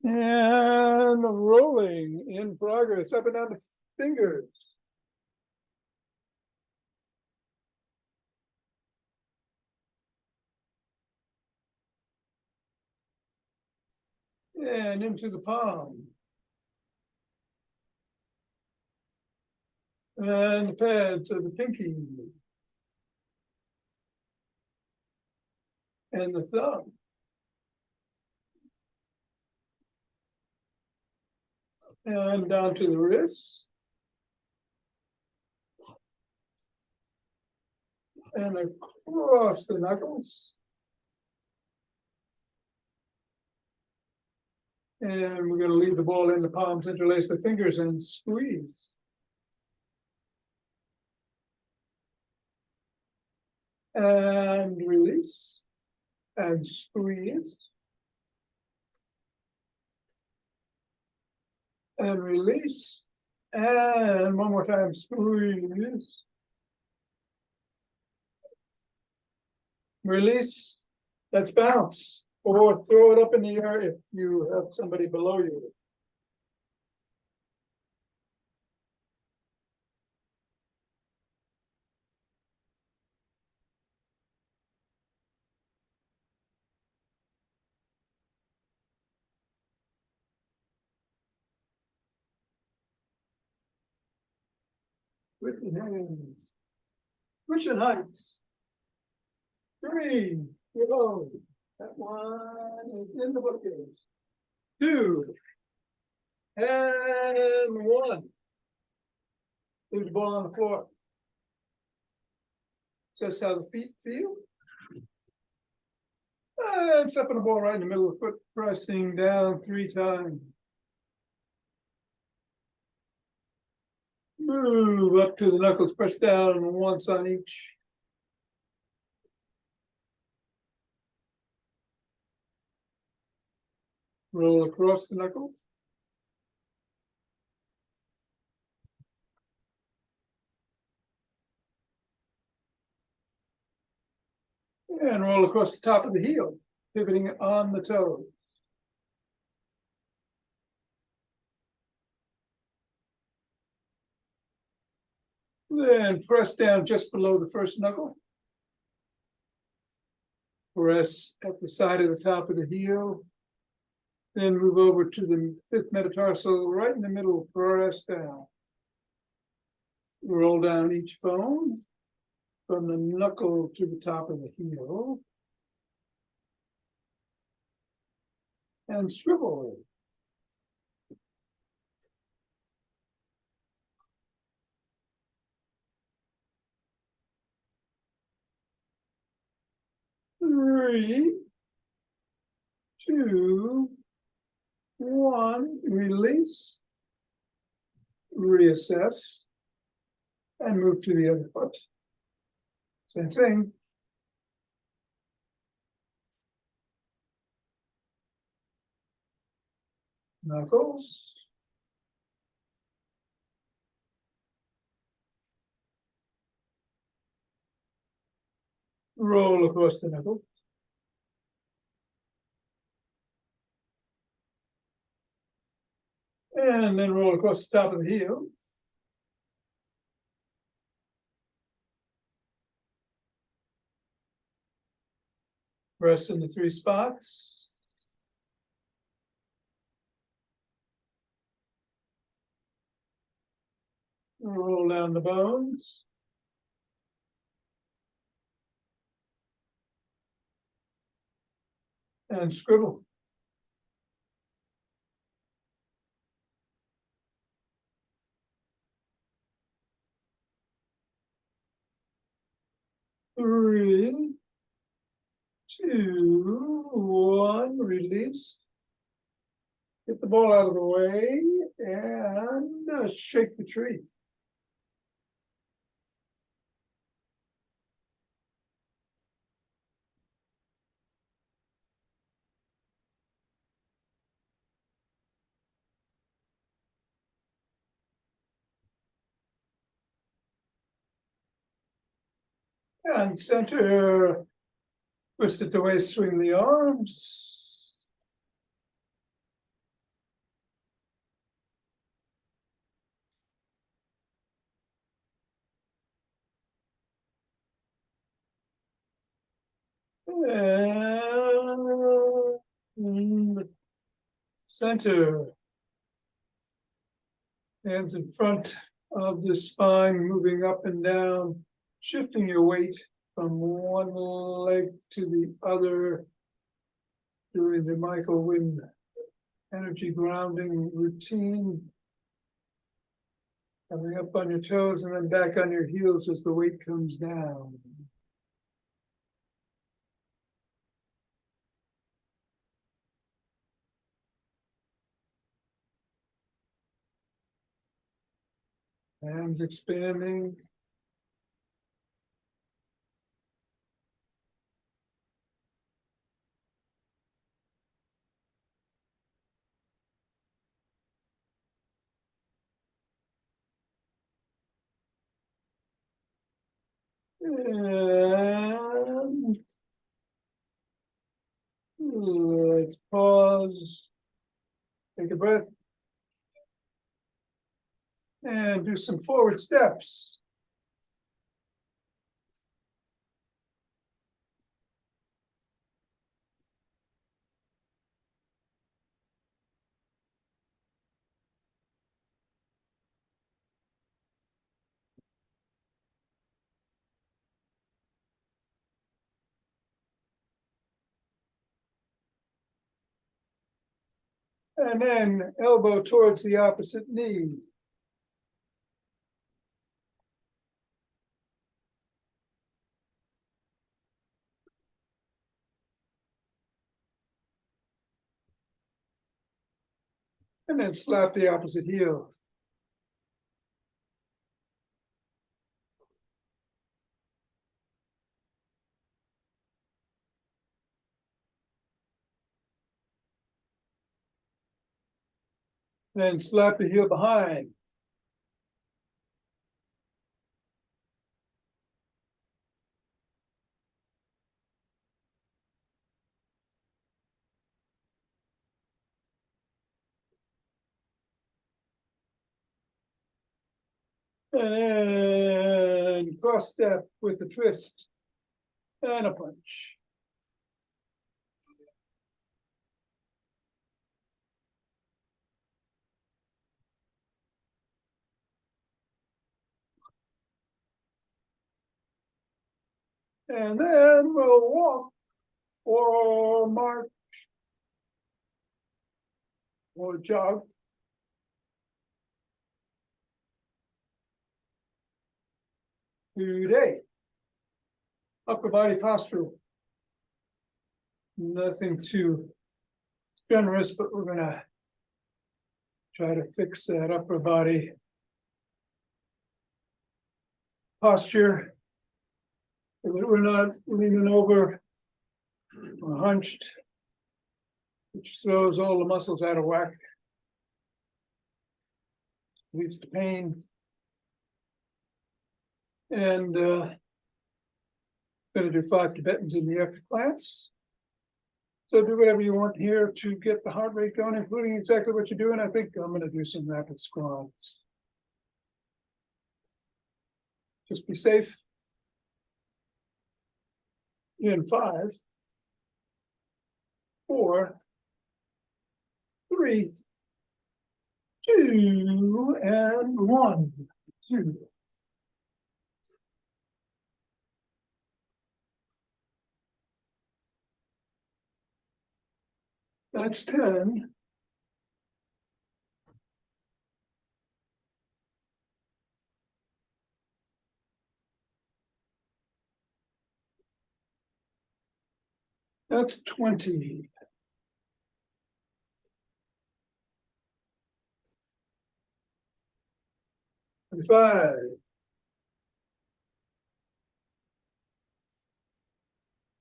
And rolling in progress, up and down the fingers. And into the palm. And the pads of the pinky. And the thumb. And down to the wrist. And across the knuckles. And we're going to leave the ball in the palms, interlace the fingers, and squeeze. And release. And squeeze. And release. And one more time, squeeze. Release. Let's bounce. Or throw it up in the air if you have somebody below you. With the hands. Switching heights. 3, go. That one is in the bookcase. 2, and 1. Leave the ball on the floor. Just how the feet feel. And stepping the ball right in the middle of the foot, pressing down 3 times. Move up to the knuckles, press down once on each. Roll across the knuckles. And roll across the top of the heel, pivoting on the toes. Then press down just below the first knuckle. Press at the side of the top of the heel. Then move over to the 5th metatarsal, right in the middle, press down. Roll down each bone from the knuckle to the top of the heel. And swivel. Three, 2, 1, release, reassess, and move to the other foot. Same thing. Knuckles. Roll across the knuckle. And then roll across the top of the heel. Press in the 3 spots. Roll down the bones. And scribble. Three, 2, 1, release. Get the ball out of the way and shake the tree. And center, twist it the waist, swing the arms. And center. Hands in front of the spine, moving up and down, shifting your weight from one leg to the other, doing the Michael Wynn energy grounding routine. Coming up on your toes and then back on your heels as the weight comes down. Hands expanding. And let's pause. Take a breath. And do some forward steps. And then elbow towards the opposite knee. And then slap the opposite heel. Then slap the heel behind. And then cross step with a twist and a punch. And then we'll walk or march or jog. Today, upper body postural. Nothing too generous, but we're gonna try to fix that upper body posture. We're not leaning over or hunched, which throws all the muscles out of whack. Leads to pain. And going to do 5 Tibetans in the after class. So do whatever you want here to get the heart rate going, including exactly what you're doing. I think I'm going to do some rapid squats. Just be safe. In 5, 4, 3, 2, and 1, 2. That's 10. That's 20. 25.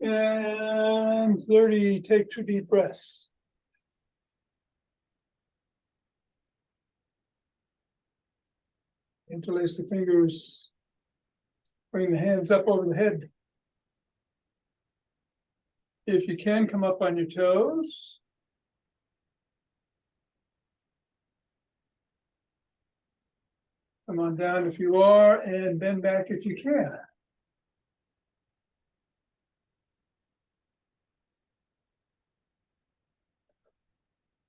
And 30. Take 2 deep breaths. Interlace the fingers. Bring the hands up over the head. If you can, come up on your toes. Come on down if you are, and bend back if you can.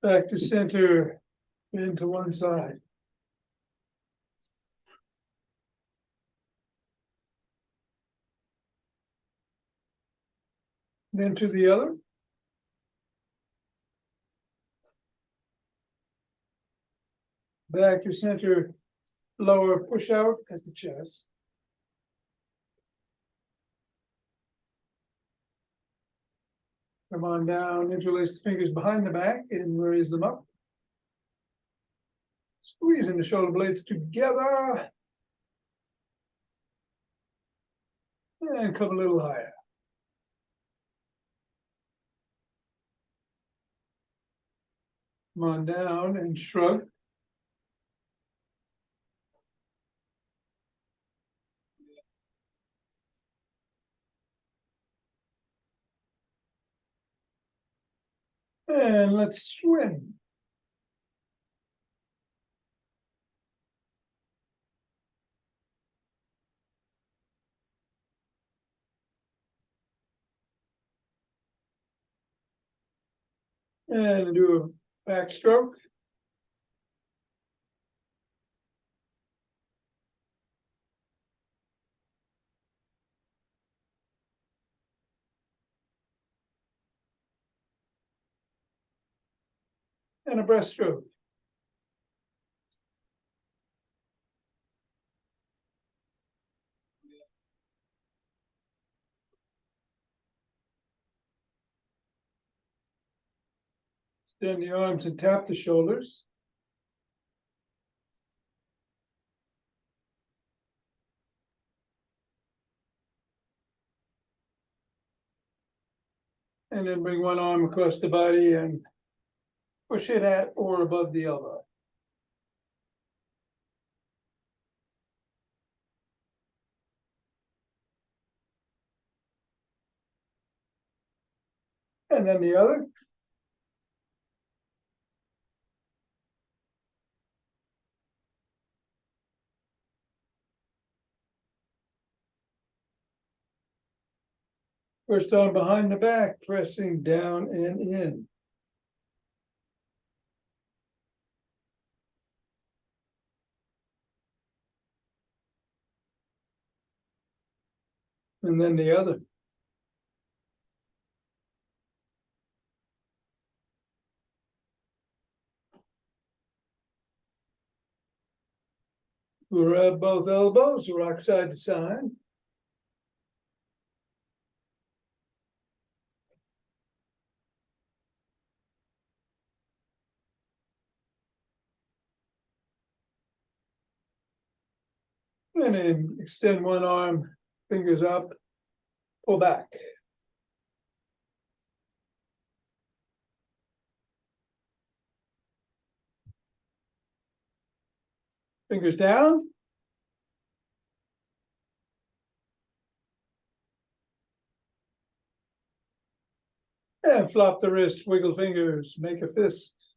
Back to center, and to one side. Then to the other. Back to center, lower push out at the chest. Come on down, interlace the fingers behind the back and raise them up. Squeezing the shoulder blades together. And come a little higher. Come on down and shrug. And let's swim. And do a backstroke. And a breaststroke. Extend the arms and tap the shoulders. And then bring one arm across the body and push it at or above the elbow. And then the other. First arm behind the back, pressing down and in. And then the other. Grab both elbows, rock side to side. And then extend one arm, fingers up, pull back. Fingers down. And flop the wrist, wiggle fingers, make a fist.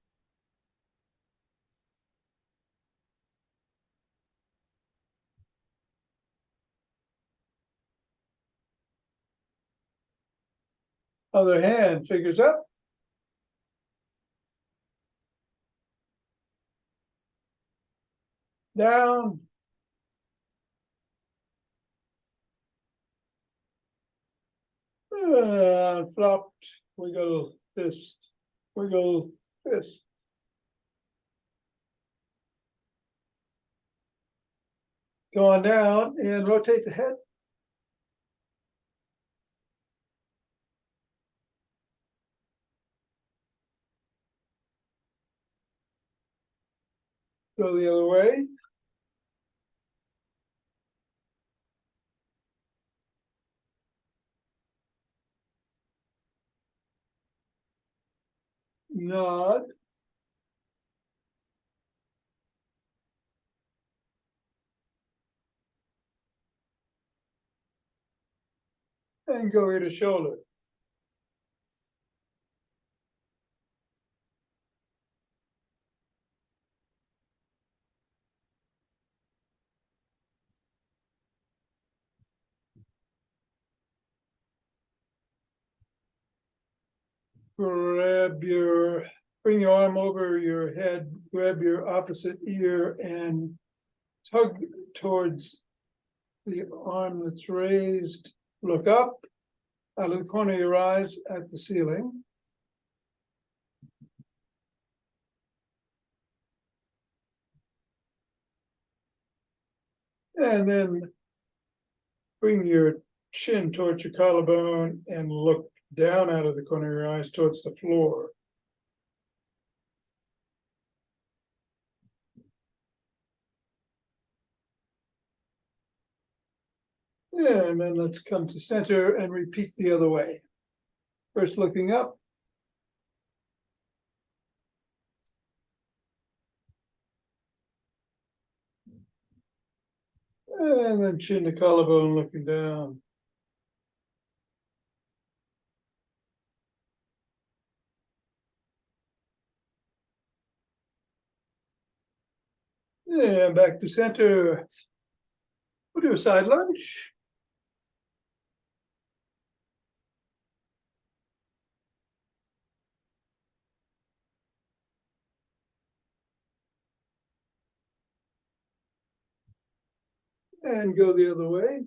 Other hand, fingers up. Down. Flopped, wiggle, fist, wiggle, fist. Go on down and rotate the head. Go the other way. Nod. And go ear to shoulder. Grab your bring your arm over your head, grab your opposite ear and tug towards the arm that's raised. Look up out of the corner of your eyes at the ceiling. And then bring your chin towards your collarbone and look down out of the corner of your eyes towards the floor. And then let's come to center and repeat the other way. First looking up. And then chin to collarbone looking down. And back to center. We'll do a side lunge. And go the other way.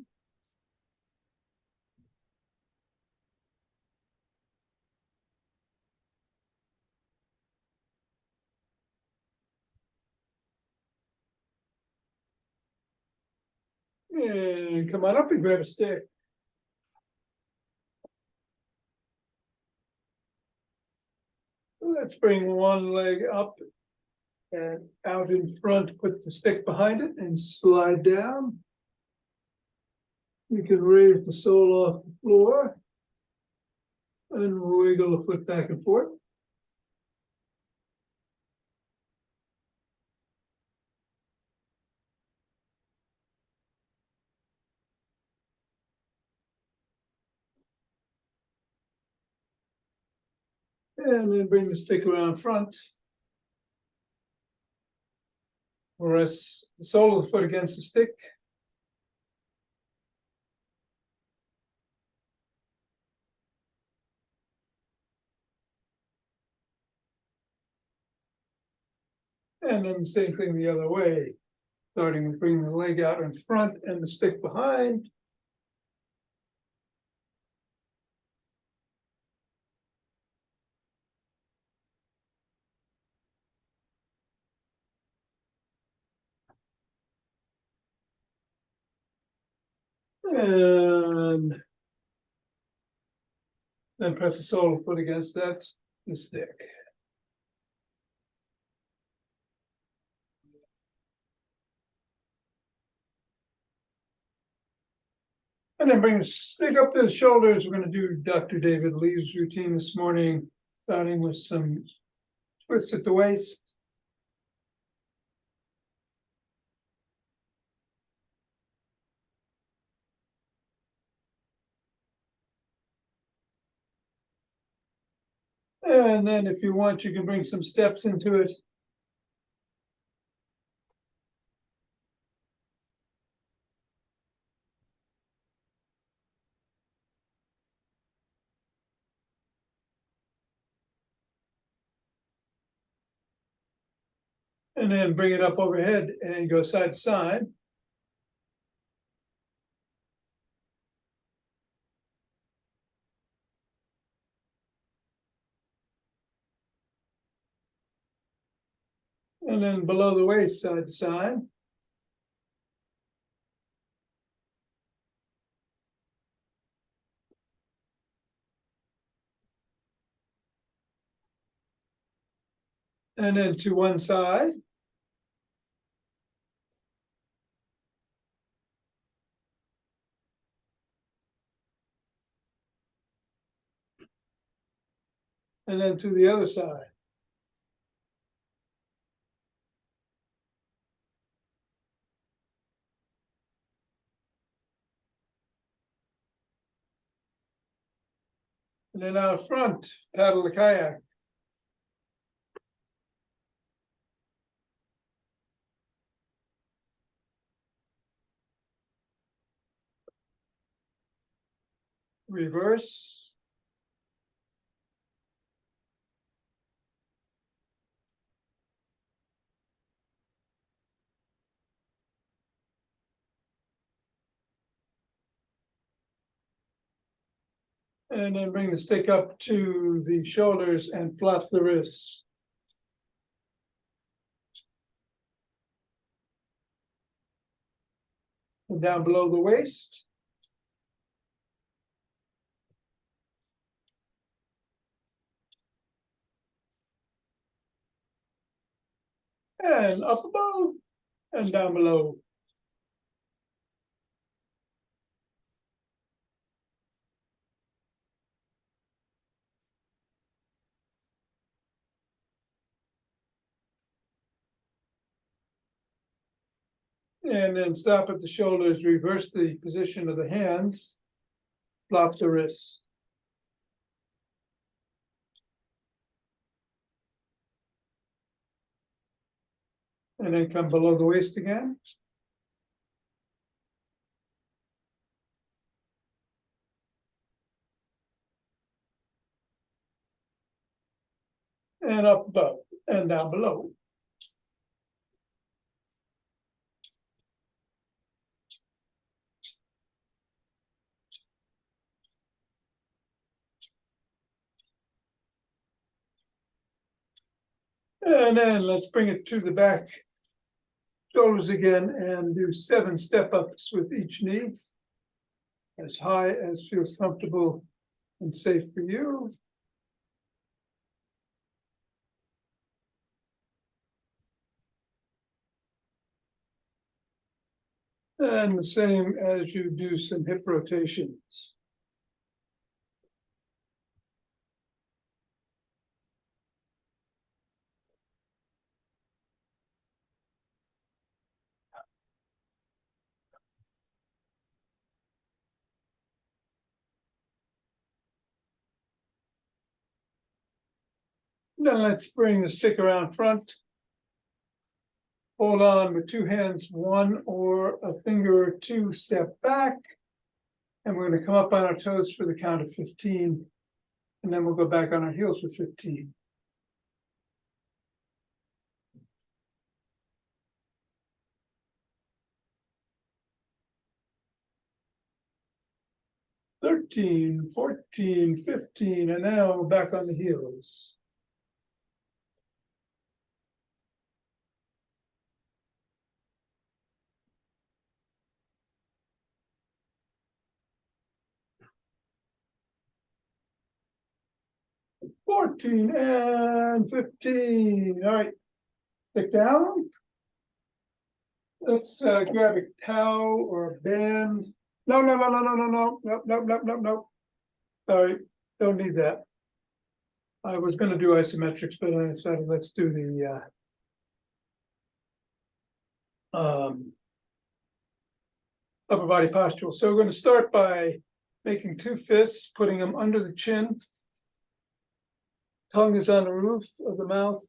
And come on up and grab a stick. Let's bring one leg up and out in front, put the stick behind it and slide down. You can raise the sole off the floor and wiggle the foot back and forth. And then bring the stick around front. Press the sole of the foot against the stick. And then the same thing the other way. Starting with bringing the leg out in front and the stick behind. And then press the sole of the foot against that the stick. And then bring the stick up to the shoulders. We're going to do Dr. David Lee's routine this morning, starting with some twists at the waist. And then if you want, you can bring some steps into it. And then bring it up overhead and go side to side. And then below the waist, side to side. And then to one side. And then to the other side. And then out front, paddle the kayak. Reverse. And then bring the stick up to the shoulders and flap the wrists. And down below the waist. And up above and down below. And then stop at the shoulders, reverse the position of the hands, flop the wrists. And then come below the waist again. And up above and down below. And then let's bring it to the back shoulders again and do 7 step-ups with each knee. As high as feels comfortable and safe for you. And the same as you do some hip rotations. Then let's bring the stick around front. Hold on with 2 hands, 1 or a finger or 2, step back. And we're going to come up on our toes for the count of 15. And then we'll go back on our heels for 15. "13, 14, 15, and now we're back on the heels. "14 and 15. All right, stick down. Let's grab a towel or a band. No. Sorry, don't need that. I was going to do isometrics, but I decided let's do the upper body postural. So we're going to start by making 2 fists, putting them under the chin. Tongue is on the roof of the mouth.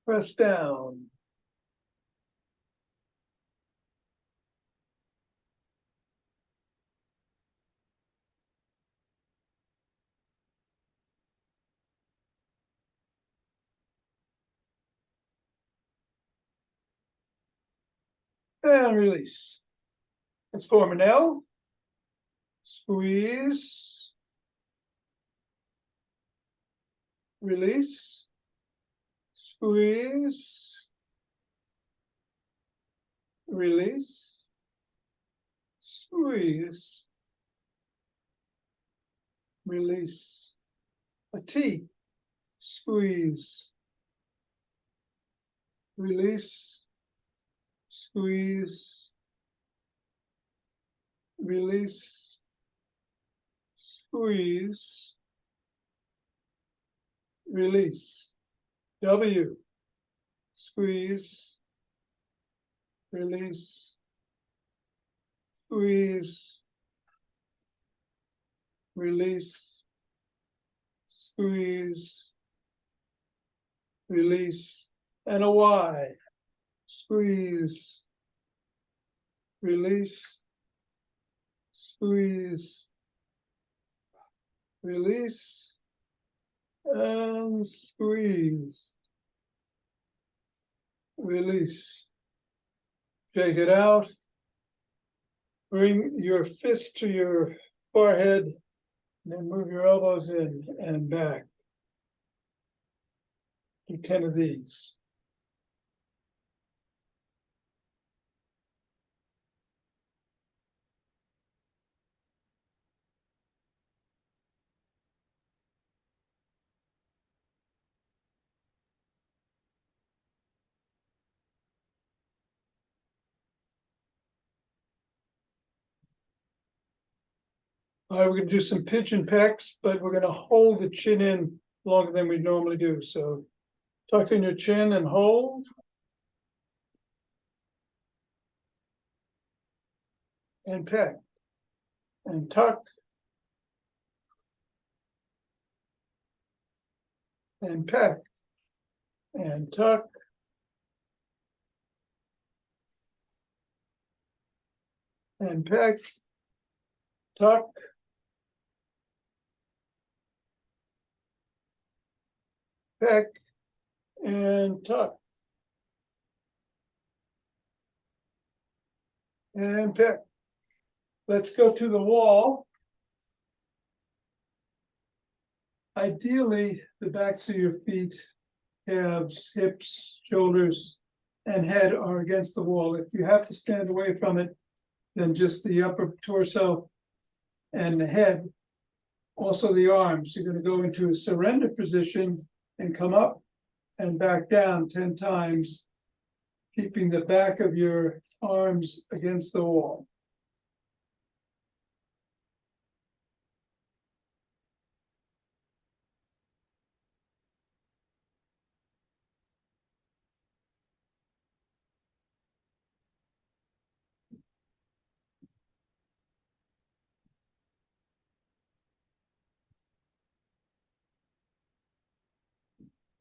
Press down. And release. Let's form an L. Squeeze. Release. Squeeze. Release. Squeeze. Release. A T. Squeeze. Release. Squeeze. Release. Squeeze. Release. W. Squeeze. Release. Squeeze. Release. Squeeze. Release. And a Y. Squeeze. Release. Squeeze. Release. And squeeze. Release. Shake it out. Bring your fist to your forehead Then move your elbows in and back. Do 10 of these. All right, we're gonna do some pigeon pecs, but we're gonna hold the chin in longer than we normally do. So tuck in your chin and hold. And peck. And tuck. And peck. And tuck. And peck. Tuck. Peck. And tuck. And peck. Let's go to the wall. Ideally, the backs of your feet, calves, hips, shoulders, and head are against the wall. If you have to stand away from it, then just the upper torso and the head, also the arms. You're going to go into a surrender position and come up and back down 10 times, keeping the back of your arms against the wall.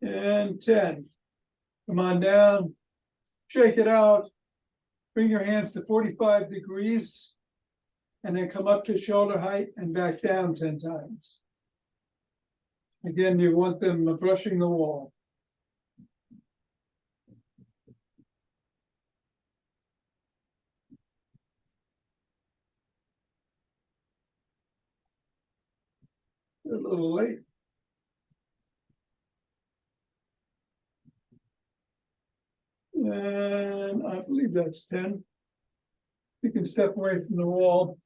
And 10. Come on down, shake it out, bring your hands to 45 degrees, and then come up to shoulder height and back down 10 times. Again, you want them brushing the wall. A little late. And I believe that's 10. You can step away from the wall.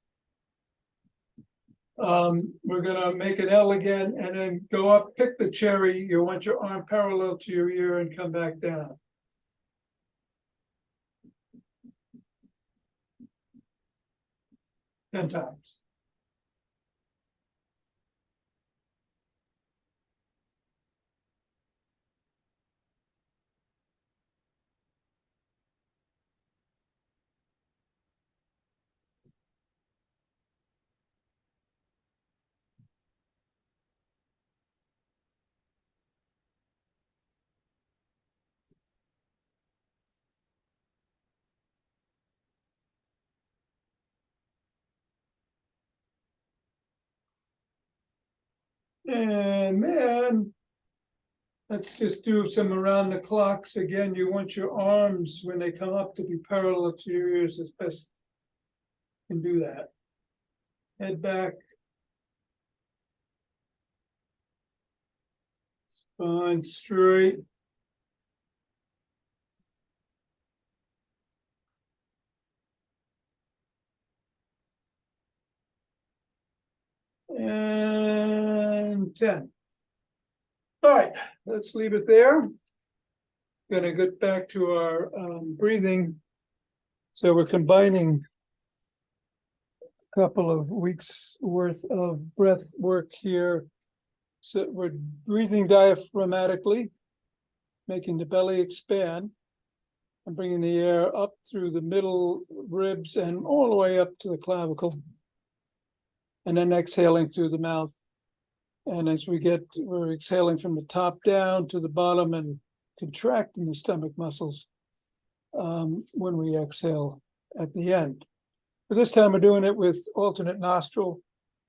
We're gonna make an L again and then go up, pick the cherry. You want your arm parallel to your ear and come back down. Ten times. And then let's just do some around the clocks. Again, you want your arms when they come up to be parallel to your ears as best you can do that. Head back. Spine straight. And 10. All right, let's leave it there. Gonna get back to our breathing. So we're combining a couple of weeks worth of breath work here. So we're breathing diaphragmatically, making the belly expand and bringing the air up through the middle ribs and all the way up to the clavicle. And then exhaling through the mouth. And as we're exhaling from the top down to the bottom and contracting the stomach muscles when we exhale at the end. But this time we're doing it with alternate nostril.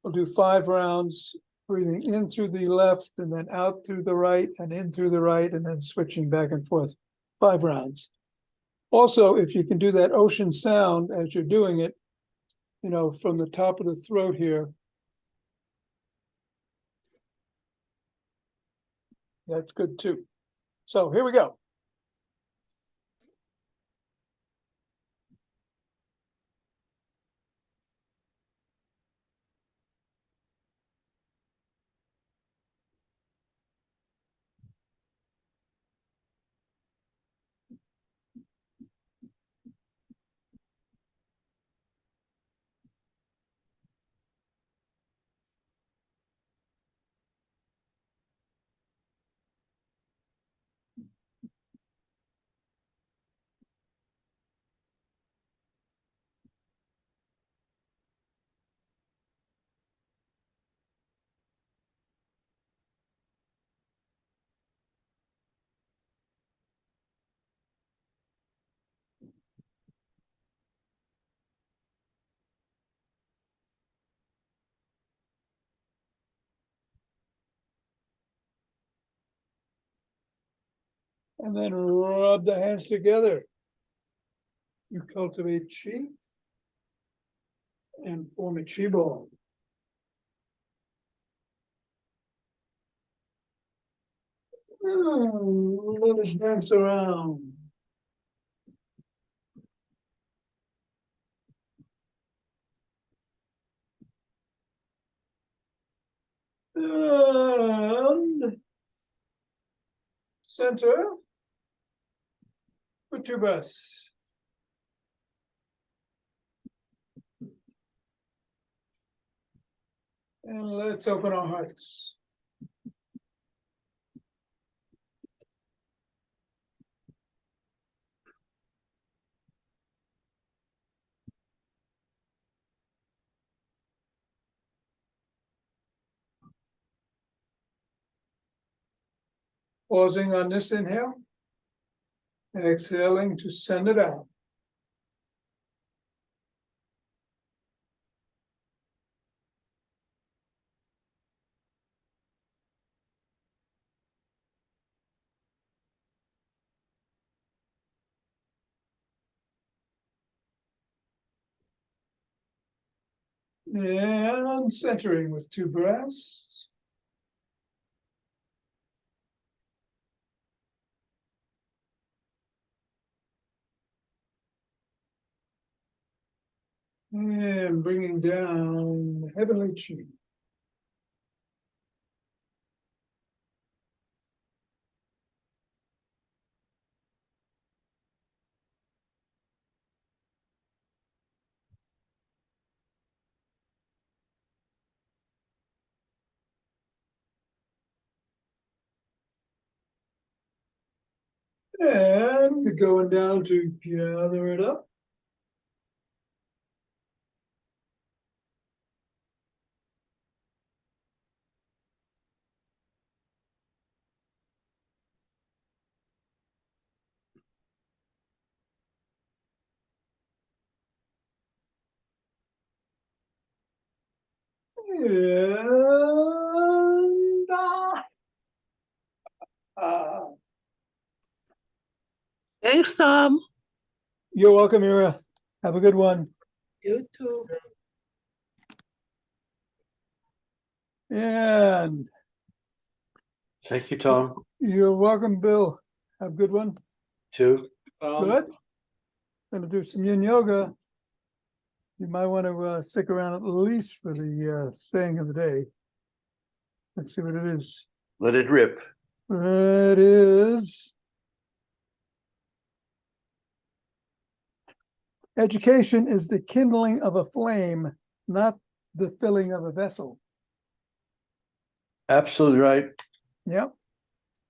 We'll do 5 rounds, breathing in through the left and then out through the right and in through the right and then switching back and forth. 5 rounds. Also, if you can do that ocean sound as you're doing it, you know, from the top of the throat here, That's good too. So here we go. And then rub the hands together. You cultivate chi and form a chi ball. Let it dance around. And center for two breaths. And let's open our hearts. Pausing on this inhale, exhaling to send it out. And centering with two breaths. And bringing down the heavenly chi. And going down to gather it up. And Thanks, Tom. you're welcome, Mira. Have a good one. You too. And Thank you, Tom, you're welcome, Bill. Have a good one. too. Good. Gonna do some yin yoga. You might want to stick around at least for the saying of the day. Let's see what it is. Let it rip. It is education is the kindling of a flame, not the filling of a vessel. Absolutely right. Yep.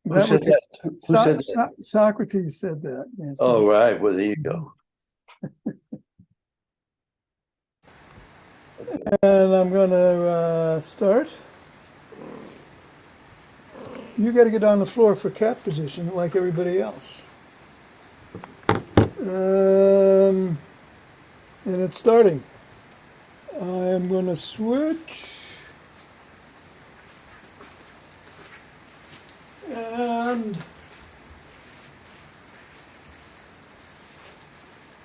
Who said that? Who said that? Socrates said that. Yes. Oh, right. Well, there you go. And I'm going to start. You got to get on the floor for cat position like everybody else. And it's starting. I'm going to switch. And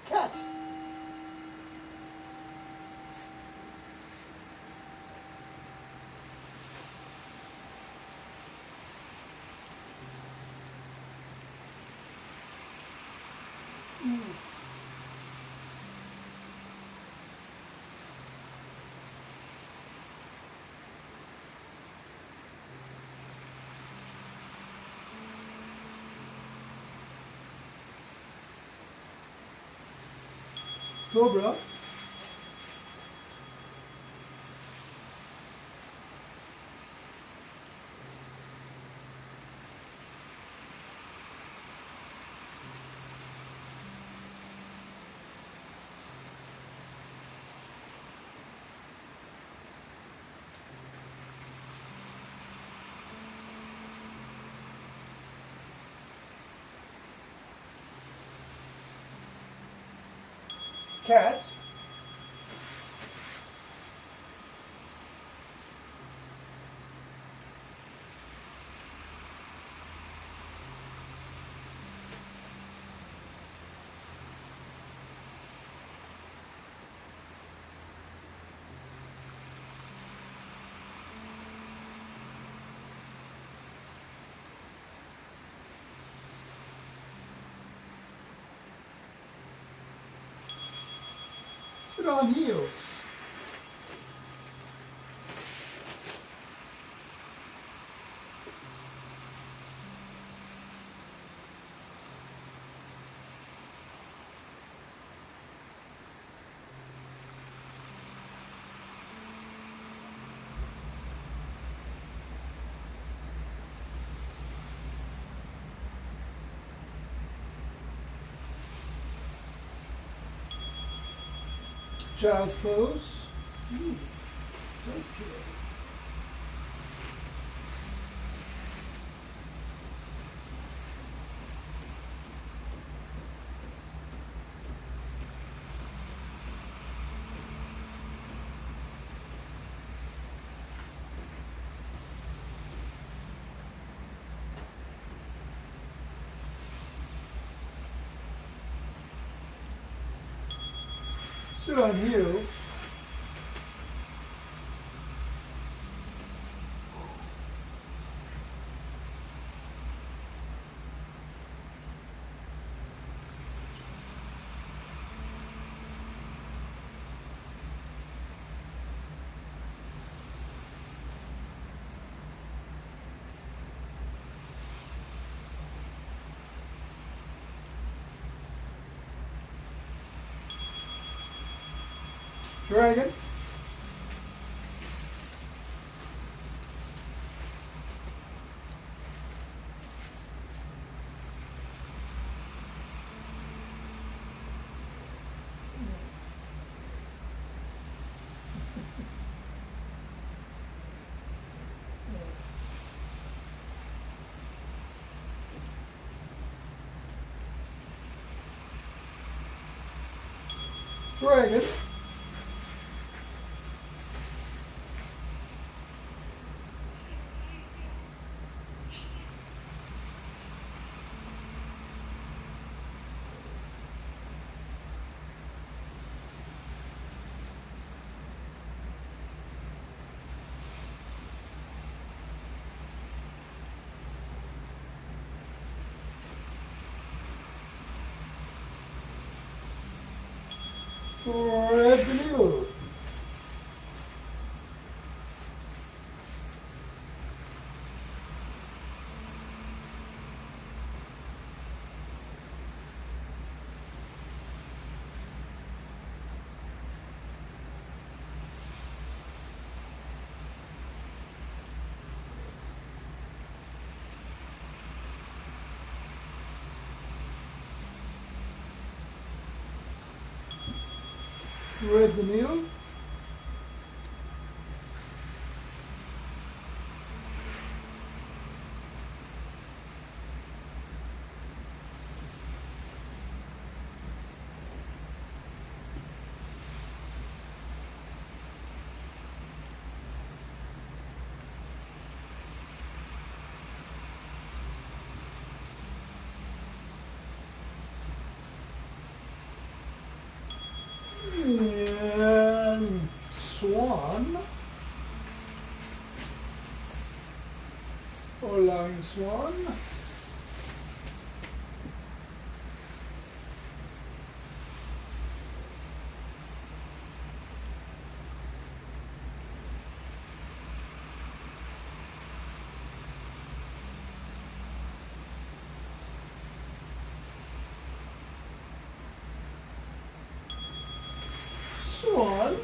cat. Cobra. Cat. Sit on heels. Child's pose. Ooh, okay. Sit on heels. Dragon. Dragon. Thread the needle. Thread the needle. And swan. Or lying swan. next one.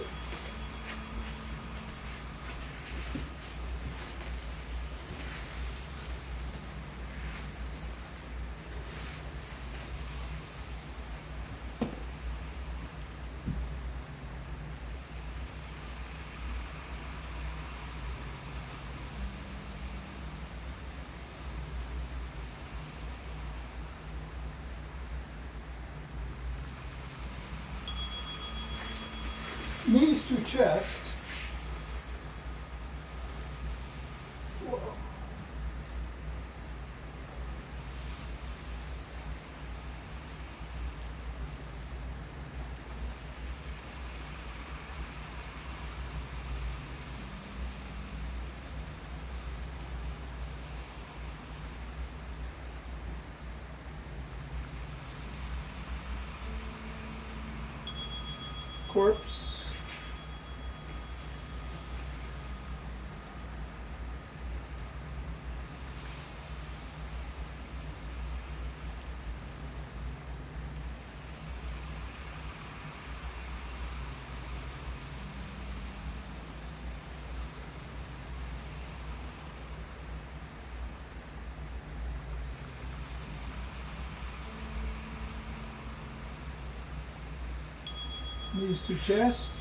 Knees to chest. Whoa. Corpse. Knees to chest.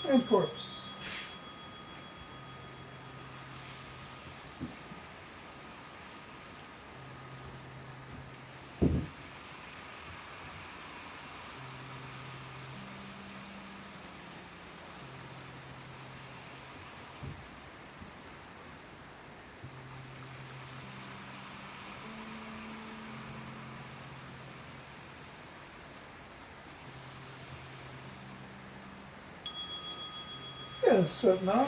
And corpse. Yes, now